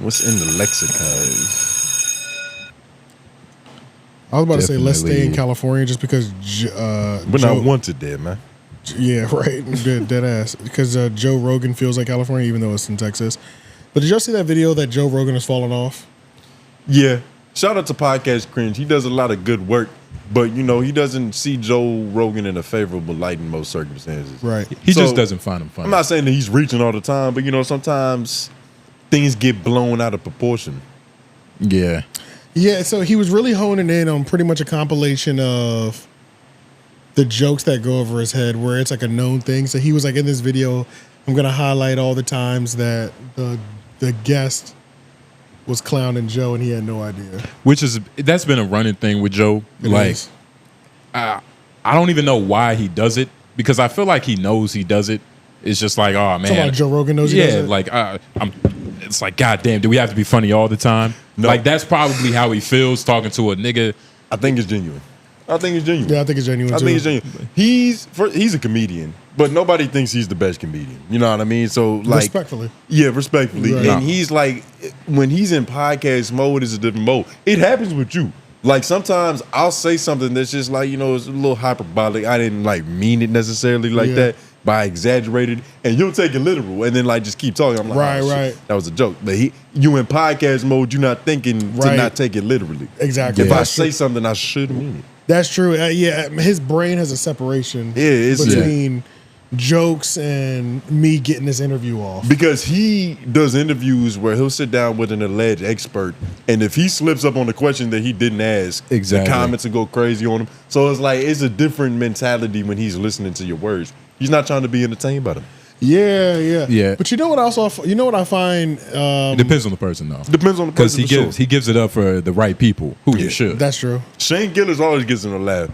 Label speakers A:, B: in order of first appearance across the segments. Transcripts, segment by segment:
A: What's in the lexicon?
B: I was about to say let's stay in California just because
A: we're not wanted there, man.
B: Yeah, right. Dead ass. Because Joe Rogan feels like California, even though it's in Texas. But did y'all see that video that Joe Rogan has fallen off?
A: Yeah. Shout out to Podcast Cringe. He does a lot of good work, but you know he doesn't see Joe Rogan in a favorable light in most circumstances.
B: Right.
C: He just doesn't find him funny.
A: I'm not saying that he's reaching all the time, but you know sometimes things get blown out of proportion.
C: Yeah.
B: Yeah, so he was really honing in on pretty much a compilation of the jokes that go over his head where it's like a known thing. So he was like, in this video, I'm going to highlight all the times that the guest was clowning Joe and he had no idea.
C: That's been a running thing with Joe. I don't even know why he does it because I feel like he knows he does it. It's just like, oh man.
B: So like Joe Rogan knows he does it?
C: Yeah, like it's like, God damn, do we have to be funny all the time? No. Like that's probably how he feels talking to a nigga.
A: I think it's genuine. Yeah, I think it's genuine too. He's a comedian, but nobody thinks he's the best comedian. You know what I mean? So like
B: respectfully.
A: Yeah, respectfully.
B: Right.
A: And he's like, when he's in podcast mode, it's a different mode. It happens with you. Like sometimes I'll say something that's just like, you know, it's a little hyperbolic. I didn't like mean it necessarily like that, but I exaggerated, and you'll take it literal and then like just keep talking. I'm like, right. That was a joke. But you in podcast mode, you're not thinking to not take it literally.
B: Exactly.
A: If I say something, I should mean it.
B: That's true. Yeah, his brain has a separation between jokes and me getting this interview off.
A: Because he does interviews where he'll sit down with an alleged expert, and if he slips up on the question that he didn't ask, the comments will go crazy on him. So it's like, it's a different mentality when he's listening to your words. He's not trying to be entertained by them.
B: Yeah. But you know what? I find
C: it depends on the person, though.
A: Depends on the person.
C: Because he gives it up for the right people who you should.
B: That's true.
A: Shane Gillis always gets in a laugh.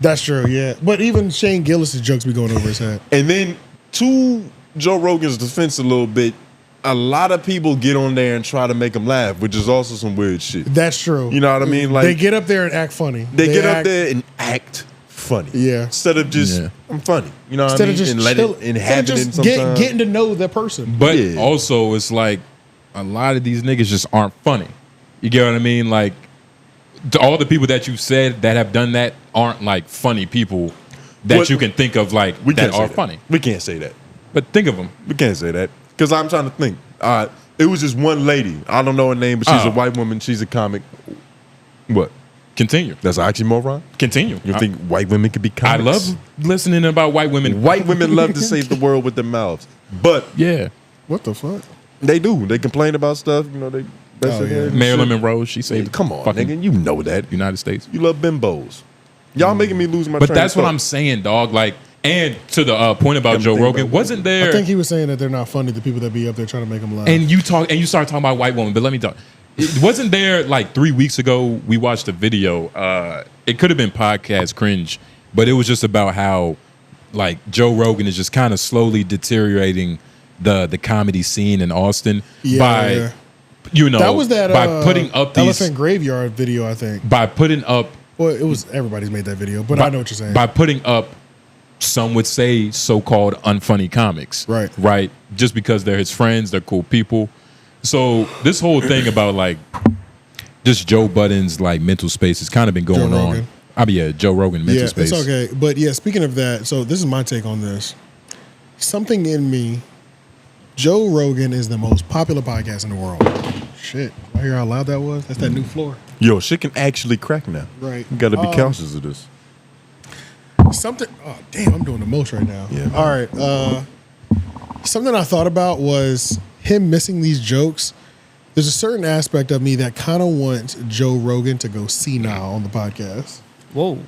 B: That's true. Yeah, but even Shane Gillis' jokes be going over his head.
A: And then to Joe Rogan's defense a little bit, a lot of people get on there and try to make him laugh, which is also some weird shit.
B: That's true.
A: You know what I mean? Like
B: they get up there and act funny.
A: They get up there and act funny.
B: Yeah.
A: Instead of just I'm funny. You know what I mean?
B: Instead of just
A: inhabiting sometimes.
B: Getting to know the person.
C: But also it's like a lot of these niggas just aren't funny. You get what I mean? Like all the people that you said that have done that aren't like funny people that you can think of like that are funny.
A: We can't say that.
C: But think of them.
A: We can't say that. Because I'm trying to think. It was just one lady. I don't know her name, but she's a white woman. She's a comic. What?
C: Continue.
A: That's an oxymoron?
C: Continue.
A: You think white women could be comics?
C: I love listening about white women.
A: White women love to save the world with their mouths. But
C: yeah.
B: What the fuck?
A: They do. They complain about stuff. You know, they
C: Marilyn Monroe, she saved
A: come on, nigga. You know that.
C: United States.
A: You love bimbos. Y'all making me lose my train of thought.
C: But that's what I'm saying, dog. Like, and to the point about Joe Rogan, wasn't there?
B: I think he was saying that they're not funny, the people that be up there trying to make them laugh.
C: And you start talking about white women, but let me talk. Wasn't there like 3 weeks ago we watched a video? It could have been Podcast Cringe, but it was just about how like Joe Rogan is just kind of slowly deteriorating the comedy scene in Austin by
B: that was that
C: by putting up these
B: Elephant Graveyard video, I think.
C: By putting up,
B: well, it was everybody's made that video, but I know what you're saying.
C: By putting up, some would say so-called unfunny comics, right? Just because they're his friends, they're cool people. So this whole thing about like just Joe Budden's like mental space has kind of been going on. Joe Rogan mental space.
B: It's okay, but speaking of that, so this is my take on this. Something in me. Joe Rogan is the most popular podcast in the world. Shit. I hear how loud that was? That's that new floor.
A: Yo, shit can actually crack now.
B: Right.
A: You gotta be cautious of this.
B: Oh, damn, I'm doing the most right now.
A: Yeah.
B: All right. Something I thought about was him missing these jokes. There's a certain aspect of me that kind of wants Joe Rogan to go senile on the podcast.
D: Whoa.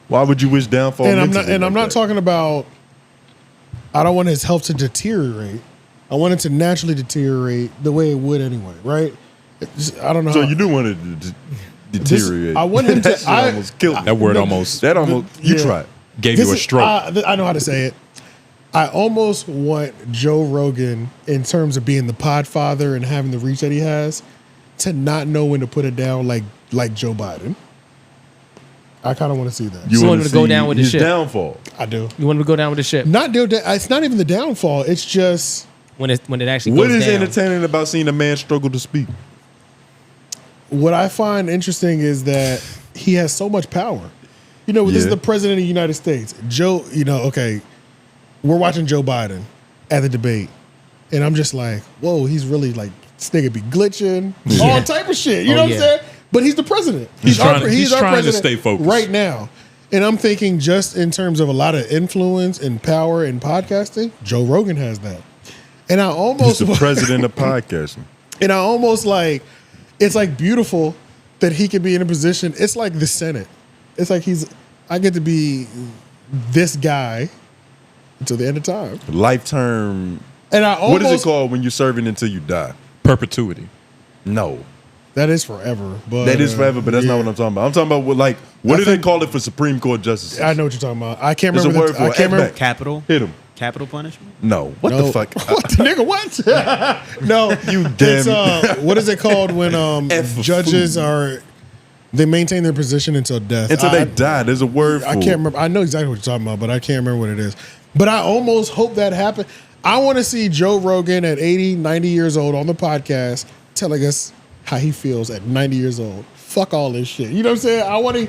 A: Why would you wish downfall?
B: And I'm not talking about, I don't want his health to deteriorate. I want it to naturally deteriorate the way it would anyway, right? I don't know.
A: So you do want it to deteriorate.
B: I want him to.
A: I almost killed me.
C: That word almost.
A: You tried.
C: Gave you a stroke.
B: I know how to say it. I almost want Joe Rogan, in terms of being the podfather and having the reach that he has, to not know when to put it down like Joe Biden. I kind of want to see that.
D: You want him to go down with the ship.
A: Downfall.
B: I do.
D: You want him to go down with the ship.
B: It's not even the downfall. It's just
D: when it actually
A: What
D: goes
A: is
D: down.
A: entertaining about seeing a man struggle to speak?
B: What I find interesting is that he has so much power. You know, this is
A: Yeah.
B: the president of the United States. Joe, okay, we're watching Joe Biden at the debate, and I'm just like, whoa, he's really like, this nigga be glitching, all type of shit. You know what I'm saying? But he's the president.
C: He's
B: our
C: trying to
B: president
C: stay focused
B: right now. And I'm thinking just in terms of a lot of influence and power in podcasting, Joe Rogan has that. And I almost
A: He's the president of podcasting.
B: And I almost like, it's like beautiful that he could be in a position. It's like the Senate. It's like I get to be this guy until the end of time.
A: Life term.
B: And I almost,
A: What is it called when you're serving until you die?
C: Perpetuity.
A: No.
B: that is forever. But
A: That is forever, but that's not what I'm talking about. I'm talking about what do they call it for Supreme Court justices?
B: I know what you're talking about. I can't
A: There's
B: remember.
A: a word for
B: I
A: it.
B: can't remember.
D: Capital
A: Hit him.
D: capital punishment.
A: No. What
B: No.
A: the fuck?
B: What the nigga? What? No,
A: You
B: it's,
A: damn-
B: what is it called when
A: F for
B: judges
A: food.
B: they maintain their position until death?
A: Until they die. There's a word for
B: I can't remember. I know exactly what you're talking about, but I can't remember what it is. But I almost hope that happens. I want to see Joe Rogan at 80, 90 years old on the podcast telling us how he feels at 90 years old. Fuck all this shit. You know what I'm saying? I want to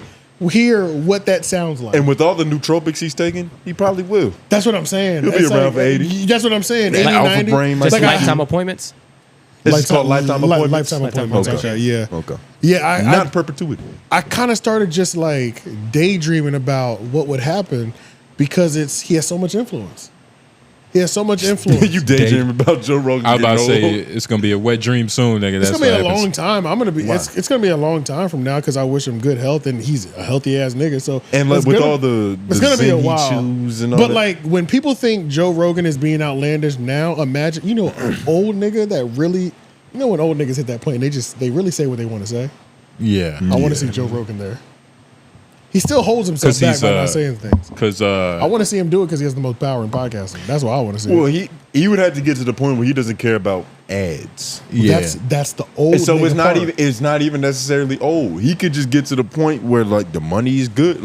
B: hear what that sounds like.
A: And with all the nootropics he's taking, he probably will.
B: That's what I'm saying.
A: He'll be
B: It's
A: around for 80.
B: That's what I'm saying.
A: Like
B: 80,
A: alpha
B: 90.
A: brain,
D: Just
A: like
D: lifetime appointments.
A: This is called lifetime appointments?
B: Lifetime appointments.
D: appointments.
B: Okay, yeah.
A: Okay.
B: Yeah,
A: Not perpetuity.
B: I kind of started just like daydreaming about what would happen because he has so much influence. He has so much influence.
A: You daydream about Joe Rogan.
C: I was about to
A: getting
C: say
A: old?
C: it's gonna be a wet dream soon, nigga.
B: It's
C: That's
B: gonna be
C: what
B: a
C: happens.
B: long time. It's gonna be a long time from now because I wish him good health and he's a healthy ass nigga. So
A: And like
B: it's
A: with
B: gonna-
A: all the
B: it's gonna be a
A: Zen he
B: while.
A: chews and all
B: But
A: that.
B: like when people think Joe Rogan is being outlandish now, imagine an old nigga that really, when old niggas hit that point, they really say what they want to say.
C: Yeah,
B: I want to see Joe Rogan there. He still holds himself
C: 'Cause
B: back
C: he's,
B: by not saying things.
C: because
B: I want to see him do it because he has the most power in podcasting. That's what I want to see.
A: Well, he would have to get to the point where he doesn't care about ads.
C: yeah.
B: That's the old.
A: And so
B: nigga part.
A: it's not even necessarily old. He could just get to the point where like the money is good.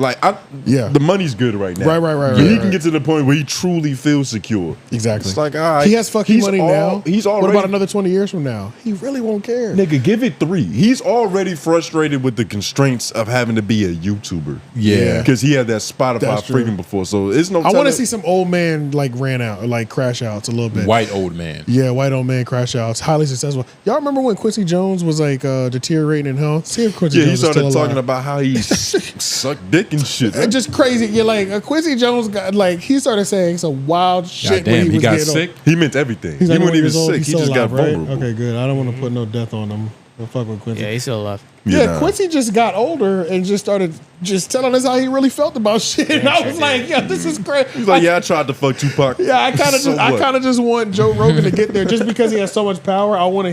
B: Yeah.
A: the money's good right now.
B: Right.
A: But he can get to the point where he truly feels secure.
B: Exactly.
A: It's like, all right,
B: he has fucking money now.
A: He's
B: What
A: already.
B: about another 20 years from now? He really won't care.
A: Nigga, give it 3. He's already frustrated with the constraints of having to be a YouTuber.
C: Yeah.
A: Because he had that Spotify
B: That's true.
A: freedom before. So it's no
B: I want
A: telling-
B: to see some old man like ran out or like crash outs a little bit.
C: white old man.
B: Yeah, white old man crash outs, highly successful. Y'all remember when Quincy Jones was like deteriorating in health? See if Quincy
A: Yeah, he
B: Jones is still
A: started
B: alive.
A: talking about how he sucked dick and shit.
B: It's just crazy. Yeah, like Quincy Jones got he started saying some wild shit.
C: damn,
B: when
C: he
B: was
C: got
B: getting old.
C: sick.
A: He meant everything.
B: He's
A: Even when
B: 91
A: he was
B: years old,
A: sick,
B: he's
A: he
B: still
A: just got
B: alive, right?
A: vulnerable.
B: Okay, good. I don't want to put no death on him. Don't fuck with Quincy.
D: Yeah, he's still alive.
B: Yeah,
A: nah.
B: Quincy just got older and just started just telling us how he really felt about shit. And I was like, yeah, this is crazy.
A: He's like, yeah, I tried to fuck Tupac.
B: Yeah, I kind of
A: So what?
B: just want Joe Rogan to get there just because he has so much power. I want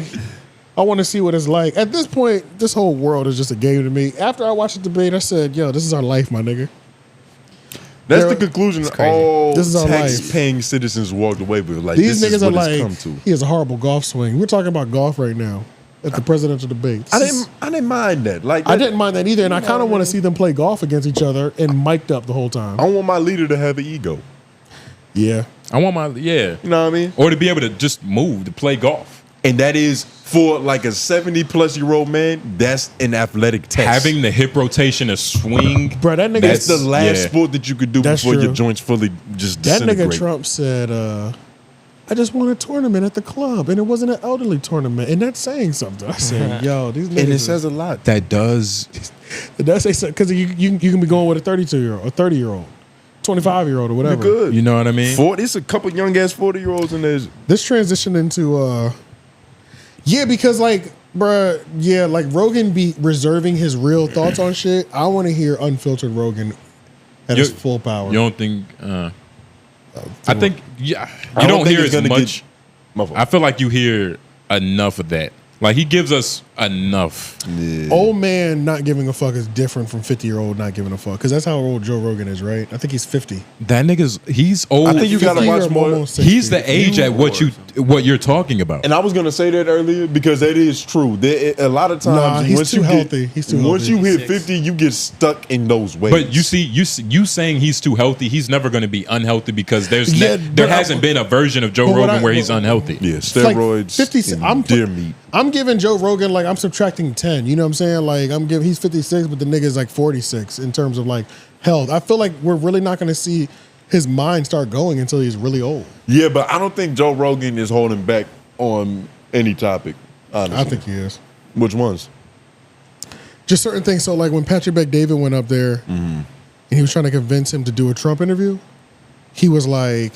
B: to see what it's like. At this point, this whole world is just a game to me. After I watched the debate, I said, yo, this is our life, my nigga.
A: That's
B: They're-
A: the conclusion
D: crazy.
A: all
B: This is our
A: tax-paying citizens walked away with. Like,
B: These
A: this
B: niggas
A: is
B: are
A: what it's
B: like,
A: come to.
B: he has a horrible golf swing. We're talking about golf right now at the presidential debate.
A: I didn't mind that. Like,
B: I didn't mind that either, and I kind of want to see them play golf against each other and mic'd up the whole time.
A: I want my leader to have an ego.
B: Yeah.
C: I want my
A: You know what I mean?
C: or to be able to just move to play golf.
A: And that is for like a 70-plus-year-old man. That's an athletic test.
C: Having the hip rotation, a swing.
B: Bro, that nigga
A: That's the last
C: yeah.
A: sport that you could do
B: That's
A: before
B: true.
A: your joints fully just
B: That
A: disintegrate.
B: nigga Trump said, I just won a tournament at the club, and it wasn't an elderly tournament, and that's saying something. I said, yo, these niggas.
A: And it says a lot.
C: That does.
B: it does say something, because you can be going with a 32-year-old, a 30-year-old, 25-year-old, or
A: You're
B: whatever.
A: good.
C: You know what I mean?
A: It's a couple young-ass 40-year-olds in there.
B: This transitioned into, yeah, because like, bruh, yeah, like Rogan be reserving his real thoughts on shit. I want to hear unfiltered Rogan at his full power.
C: You don't think? I think you
A: I
C: don't
A: think
C: hear
A: it's
C: as
A: gonna
C: much.
A: get-
C: I feel like you hear enough of that. Like he gives us enough.
B: Old man not giving a fuck is different from 50-year-old not giving a fuck. Because that's how old Joe Rogan is, right? I think he's 50.
C: That he's old.
A: I think you gotta watch more.
C: He's the age at what you're talking about.
A: And I was gonna say that earlier because that is true. A lot of times,
B: Nah, he's
A: once
B: too
A: you
B: healthy.
A: Get,
B: He's too
A: once
B: healthy.
A: you hit 50, you get stuck in those ways.
C: But you see, you saying he's too healthy. He's never going to be unhealthy because there hasn't been a version of Joe Rogan where he's unhealthy.
A: yeah,
B: It's like
A: steroids,
B: 50.
A: and deer meat.
B: I'm giving Joe Rogan like I'm subtracting 10. You know what I'm saying? Like he's 56, but the nigga's like 46 in terms of like health. I feel like we're really not going to see his mind start going until he's really old.
A: Yeah, but I don't think Joe Rogan is holding back on any topic. Honestly,
B: I think he is.
A: Which ones?
B: Just certain things. So like when Patrick Bet-David went up there and he was trying to convince him to do a Trump interview, he was like,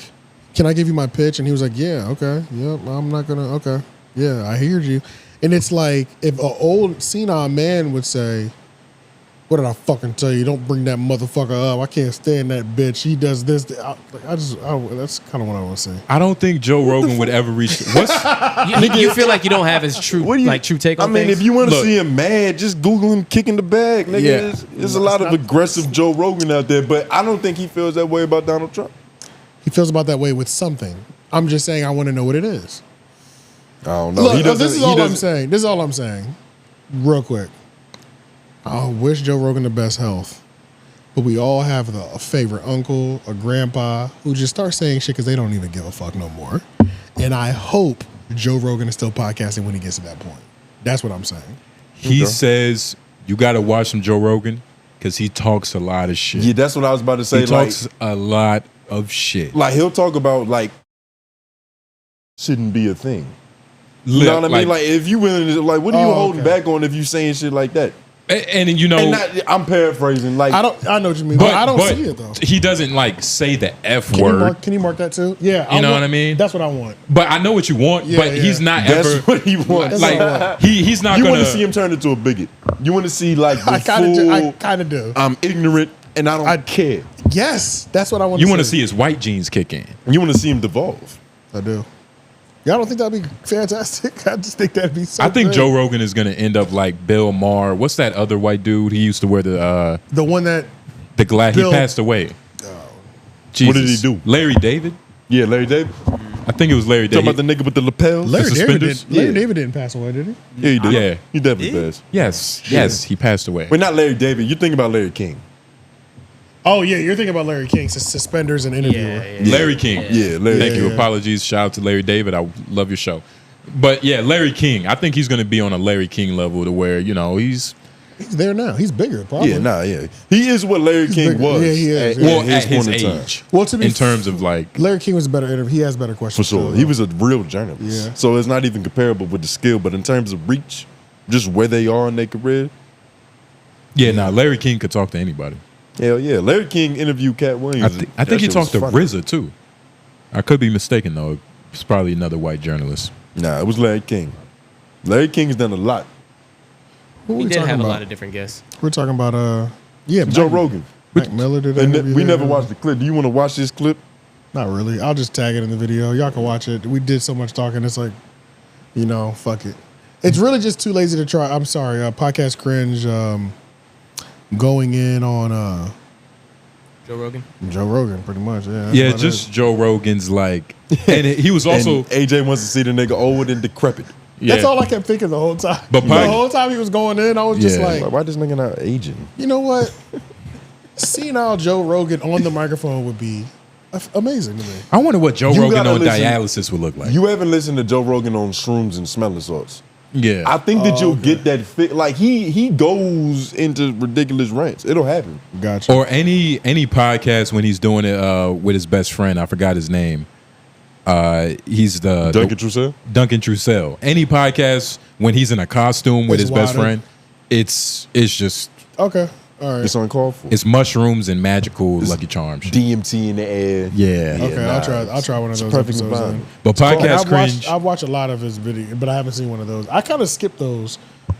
B: "Can I give you my pitch?" And he was like, "Yeah, okay, yep, I'm not gonna, okay, yeah, I heard you." And it's like if an old senile man would say, "What did I fucking tell you? Don't bring that motherfucker up. I can't stand that bitch. He does this." That's kind of what I want to say.
C: I don't think Joe Rogan would ever reach.
D: You feel like you don't have his true true take on
A: I mean,
D: things?
A: if you want to
C: Look.
A: see him mad, just Google him kicking the bag, nigga.
C: Yeah.
A: There's a lot of aggressive Joe Rogan out there, but I don't think he feels that way about Donald Trump.
B: He feels about that way with something. I'm just saying I want to know what it is.
A: I don't know.
B: Look,
A: He doesn't-
B: this is
A: he
B: all I'm
A: doesn't-
B: saying. This is all I'm saying. Real quick. I wish Joe Rogan the best health. But we all have a favorite uncle or grandpa who just starts saying shit because they don't even give a fuck no more. And I hope Joe Rogan is still podcasting when he gets to that point. That's what I'm saying.
C: He says you got to watch some Joe Rogan because he talks a lot of shit.
A: Yeah, that's what I was about to say.
C: He talks a lot of shit.
A: Like he'll talk about like shouldn't be a thing. You know what I mean? Like if you willing to, like, what are you holding back on if you saying shit like that?
C: and you know,
A: And not, I'm paraphrasing. Like
B: I know what you mean, but I don't see it though.
C: He doesn't like say the F
B: Can
C: word.
B: you mark that too? Yeah.
C: You know what I mean?
B: That's what I want.
C: But I know what you want.
B: Yeah,
C: but
B: yeah.
C: he's not
A: that's
C: ever
A: what he wants.
C: like he's not
A: You
C: gonna
A: want to see him turn into a bigot. You want to see like the
B: I kind of do.
A: I'm ignorant and I don't care.
B: Yes, that's what I want.
C: You want to see his white jeans kick in.
A: You want to see him devolve.
B: I do. Y'all don't think that'd be fantastic? I just think that'd be so
C: I think
B: great.
C: Joe Rogan is gonna end up like Bill Maher. What's that other white dude? He used to wear the
B: one that
C: glass. He
B: Bill-
C: passed away.
A: What did he do?
C: Larry David.
A: Yeah, Larry David.
C: I think it was Larry
A: Talking
C: David.
A: about the nigga with the lapels.
B: Larry David
C: suspenders?
B: did. Larry
A: Yeah.
B: David didn't pass away, did he?
A: Yeah, he did.
C: Yeah.
A: He definitely passed.
C: Yes, he passed away.
A: But not Larry David. You think about Larry King.
B: Oh yeah, you're thinking about Larry King, suspenders and interviewer.
C: Larry King.
A: Yeah, Larry.
C: Thank you.
B: Yeah.
C: Apologies. Shout out to Larry David. I love your show. But yeah, Larry King. I think he's going to be on a Larry King level to where, you know, he's
B: He's there now. He's bigger, probably.
A: Yeah. He is what Larry King
B: bigger.
A: was.
B: Yeah, he is.
A: At,
B: Yeah.
C: well at his
A: point in time.
C: age.
B: Well, to be
C: in terms of like
B: Larry King was a better interview. He has better
A: For
B: questions.
A: sure.
B: too,
A: He
B: though.
A: was a real journalist.
B: Yeah.
A: So it's not even comparable with the skill, but in terms of reach, just where they are in their career,
C: Larry King could talk to anybody.
A: hell yeah. Larry King interviewed Cat Williams.
C: I think he talked to
A: funny.
C: RZA too. I could be mistaken though. It's probably another white journalist.
A: Nah, it was Larry King. Larry King's done a lot.
B: Who
D: He
B: we
D: did
B: talking
D: have
B: about?
D: a lot of different guests.
B: We're talking about
A: Joe Rogan.
B: Mac Miller did
A: And
B: interview
A: we
B: there.
A: never watched the clip. Do you want to watch this clip?
B: Not really. I'll just tag it in the video. Y'all can watch it. We did so much talking. It's like, fuck it. It's really just too lazy to try. I'm sorry. Podcast cringe. Going in on
D: Joe Rogan.
B: Joe Rogan, pretty much. Yeah. that's
C: Yeah,
B: about
C: just
B: it.
C: Joe Rogan's like, and he was also
A: And AJ wants to see the nigga old and decrepit.
C: yeah.
B: That's all I kept thinking the whole time.
C: But
B: the
C: Pike-
B: whole time he was going in, I was just
C: Yeah.
B: like,
A: Like, why this nigga not aging?
B: you know what? Senile Joe Rogan on the microphone would be amazing to me.
C: I wonder what Joe
A: You
C: Rogan
A: gotta
C: on
A: listen-
C: dialysis would look like.
A: You haven't listened to Joe Rogan on shrooms and smelling salts.
C: yeah,
A: I think that you'll
B: okay.
A: get that fit. Like he goes into ridiculous rants. It'll happen.
B: Gotcha.
C: or any podcast when he's doing it with his best friend. I forgot his name. He's the
A: Duncan Trussell?
C: Duncan Trussell. Any podcast when he's in a costume with
B: It's
C: his best
B: wider.
C: friend, it's just
B: Okay. All right.
A: It's uncalled for.
C: it's mushrooms and magical Lucky Charms.
A: DMT in the air.
C: Yeah.
B: Okay,
A: nah,
B: I'll try one of
A: it's
B: those
A: perfect
B: episodes.
A: environment.
B: Then.
C: But
B: And
C: podcast cringe.
B: I've watched a lot of his video, but I haven't seen one of those. I kind of skip those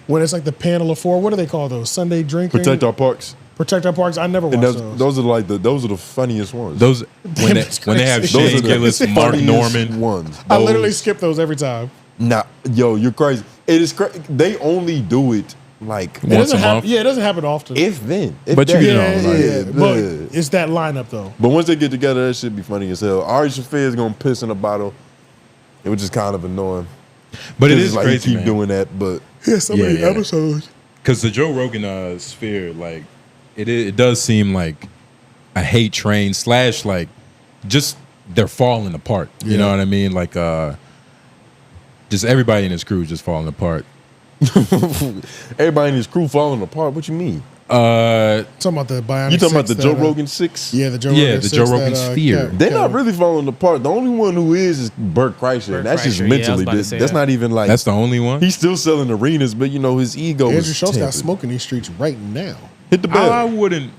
B: when it's like the panel of four. What do they call those? Sunday drinking.
A: Protect our parks.
B: Protect our parks. I never watched
A: And
B: those.
A: those are those are the funniest ones.
C: Those when
B: that's
C: they have
B: crazy.
C: Shane Gillis, Mark
A: funniest
C: Norman.
A: ones.
B: I literally
A: Those-
B: skip those every time.
A: Nah, yo, you're crazy. It is they only do it like
C: Once a month.
B: Yeah, it doesn't happen often.
A: if then. If
C: But you
A: that.
C: know, like-
B: yeah. But it's that lineup though.
A: But once they get together, that should be funny as hell. Ari Shaffir is gonna piss in a bottle, which is kind of annoying.
C: But it
A: 'Cause
C: is
A: it's like
C: crazy,
A: he keep
C: man.
A: doing that, but
B: Yeah, so many
C: yeah.
B: episodes.
C: Because the Joe Rogan sphere, like, it does seem like a hate train / like just they're falling apart. You know what I mean? Like, just everybody in his crew is just falling apart.
A: everybody in his crew falling apart. What you mean?
B: Talking about the Bionic
A: You talking about the
B: Six
A: Joe
B: that,
A: Rogan 6?
B: Yeah, the Joe
C: Yeah,
B: Rogan
C: the
B: 6
C: Joe Rogan
B: that,
C: sphere.
A: They're not really falling apart. The only one who is Burt Kreischer. And that's just
D: Kreischer, yeah, I was
A: mentally.
D: about to say
A: That's
D: that.
A: not even like
C: That's the only one.
A: he's still selling arenas, but you know his ego
B: Andrew
A: is
B: Schultz got
A: tempered.
B: smoke in these streets right now.
A: Hit the bell.
C: I wouldn't